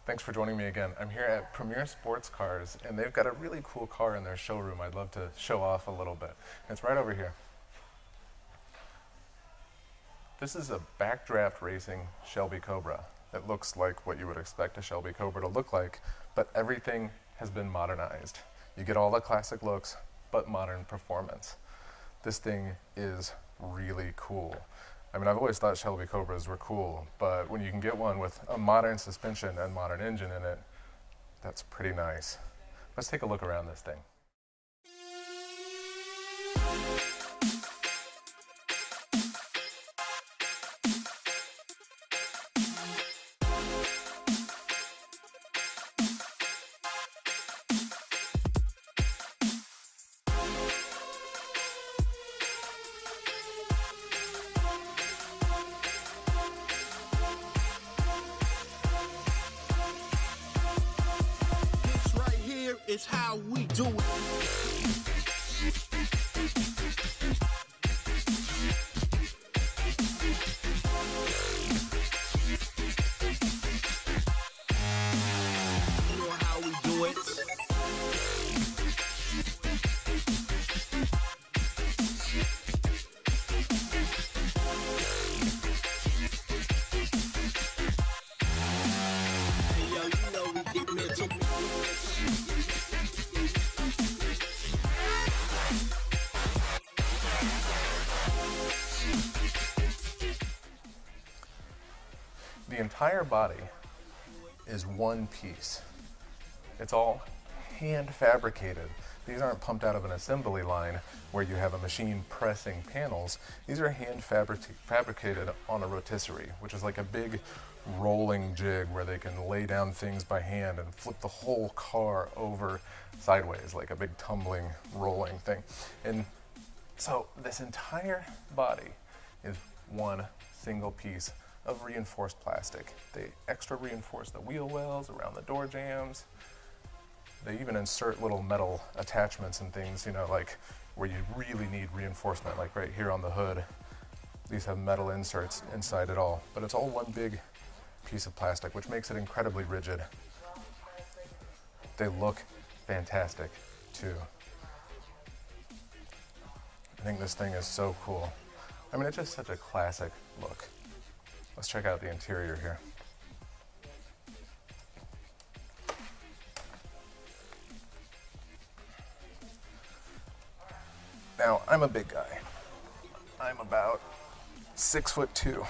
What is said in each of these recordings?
Thanks for joining me again. I'm here at Premier Sports Cars, and they've got a really cool car in their showroom I'd love to show off a little bit. It's right over here. This is a Backdraft Racing Shelby Cobra. It looks like what you would expect a Shelby Cobra to look like, but everything has been modernized. You get all the classic looks, but modern performance. This thing is really cool. I mean, I've always thought Shelby Cobras were cool, but when you can get one with a modern suspension and modern engine in it, that's pretty nice. Let's take a look around this thing. It's how we do it. You know how we do it. Hey, yo, you know we get mental. The entire body is one piece. It's all hand fabricated. These aren't pumped out of an assembly line where you have a machine pressing panels. These are hand fabricated on a rotisserie, which is like a big rolling jig where they can lay down things by hand and flip the whole car over sideways, like a big tumbling, rolling thing. And so this entire body is one single piece of reinforced plastic. They extra reinforce the wheel wells around the door jambs. They even insert little metal attachments and things, you know, like where you really need reinforcement, like right here on the hood. These have metal inserts inside it all, but it's all one big piece of plastic, which makes it incredibly rigid. They look fantastic too. I think this thing is so cool. I mean, it's just such a classic look. Let's check out the interior here. Now, I'm a big guy. I'm about 6'2",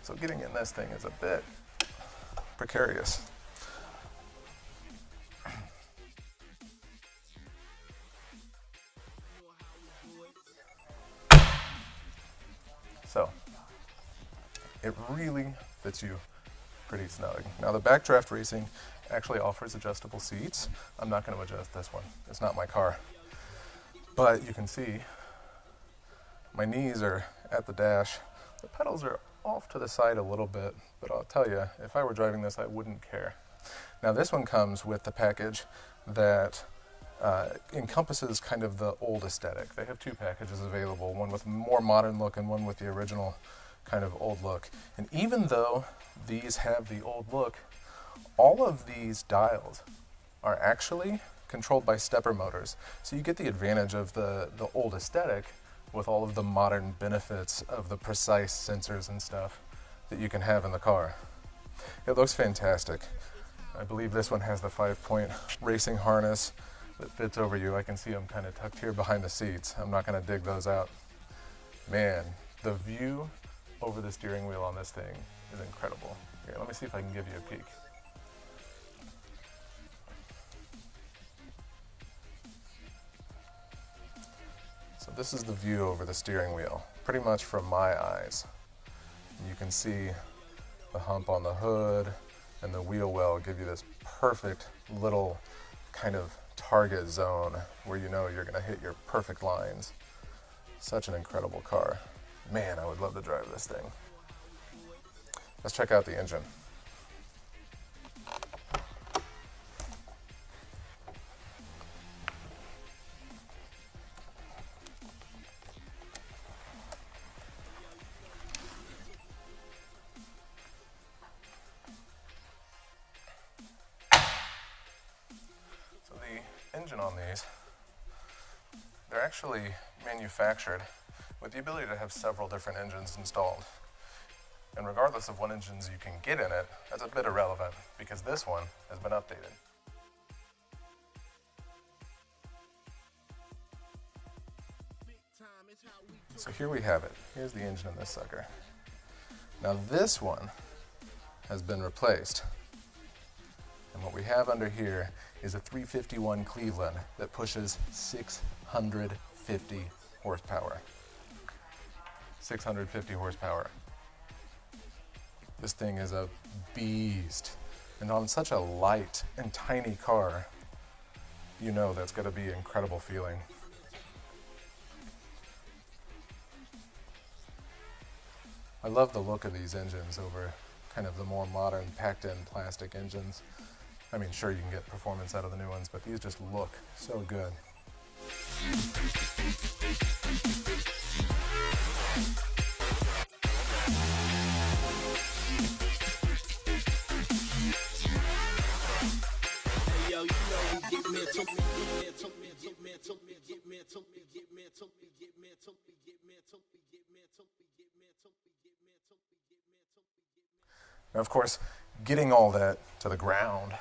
so getting in this thing is a bit precarious. So, it really fits you pretty snug. Now, the Backdraft Racing actually offers adjustable seats. I'm not going to adjust this one. It's not my car. But you can see my knees are at the dash. The pedals are off to the side a little bit, but I'll tell you, if I were driving this, I wouldn't care. Now, this one comes with the package that encompasses kind of the old aesthetic. They have two packages available, one with more modern look and one with the original kind of old look. And even though these have the old look, all of these dials are actually controlled by stepper motors. So you get the advantage of the old aesthetic with all of the modern benefits of the precise sensors and stuff that you can have in the car. It looks fantastic. I believe this one has the 5-point racing harness that fits over you. I can see them kind of tucked here behind the seats. I'm not going to dig those out. Man, the view over the steering wheel on this thing is incredible. Here, let me see if I can give you a peek. So this is the view over the steering wheel, pretty much from my eyes. You can see the hump on the hood and the wheel well give you this perfect little kind of target zone where you know you're going to hit your perfect lines. Such an incredible car. Man, I would love to drive this thing. Let's check out the engine. actually manufactured with the ability to have several different engines installed. And regardless of what engines you can get in it, that's a bit irrelevant because this one has been updated. So here we have it. Here's the engine in this sucker. Now this one has been replaced. And what we have under here is a 351 Cleveland that pushes 650 horsepower. 650 horsepower. This thing is a beast. And on such a light and tiny car, you know that's going to be an incredible feeling. I love the look of these engines over kind of the more modern packed-in plastic engines. I mean, sure, you can get performance out of the new ones, but these just look so good. Yo, you know we get mental, get mental, get mental, get mental, get mental, get mental, get mental, get mental, get mental. Now, of course, getting all that to the ground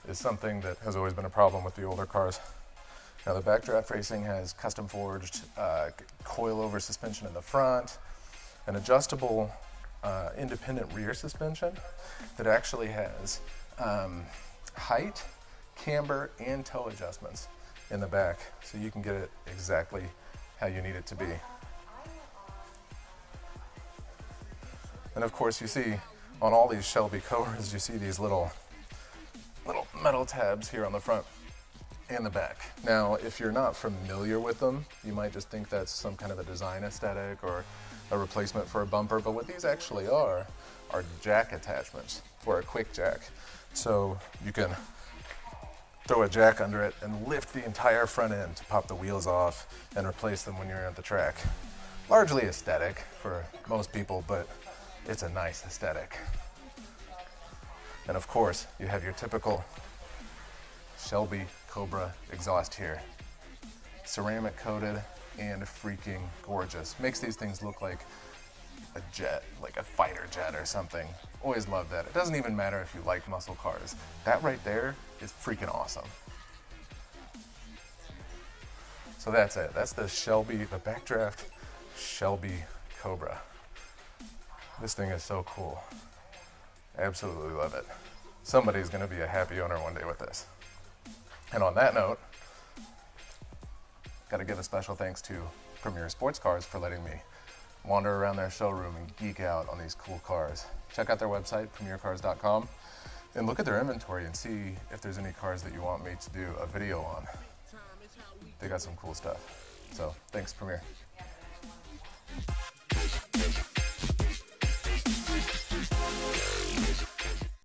is something that has always been a problem with the older cars. Now, the Backdraft Racing has custom forged coil-over suspension in the front, an adjustable independent rear suspension that actually has height, camber, and toe adjustments in the back, so you can get it exactly how you need it to be. And of course, you see on all these Shelby Cobras, you see these little metal tabs here on the front and the back. Now, if you're not familiar with them, you might just think that's some kind of a design aesthetic or a replacement for a bumper, but what these actually are jack attachments for a quick jack. So you can throw a jack under it and lift the entire front end to pop the wheels off and replace them when you're at the track. Largely aesthetic for most people, but it's a nice aesthetic. And of course, you have your typical Shelby Cobra exhaust here. Ceramic coated and freaking gorgeous. Makes these things look like a jet, like a fighter jet or something. Always love that. It doesn't even matter if you like muscle cars. That right there is freaking awesome. So that's it. That's the Backdraft Shelby Cobra. This thing is so cool. Absolutely love it. Somebody's going to be a happy owner one day with this. And on that note, got to give a special thanks to Premier Sports Cars for letting me wander around their showroom and geek out on these cool cars. Check out their website, premiercars.com, and look at their inventory and see if there's any cars that you want me to do a video on. They got some cool stuff. So, thanks, Premier.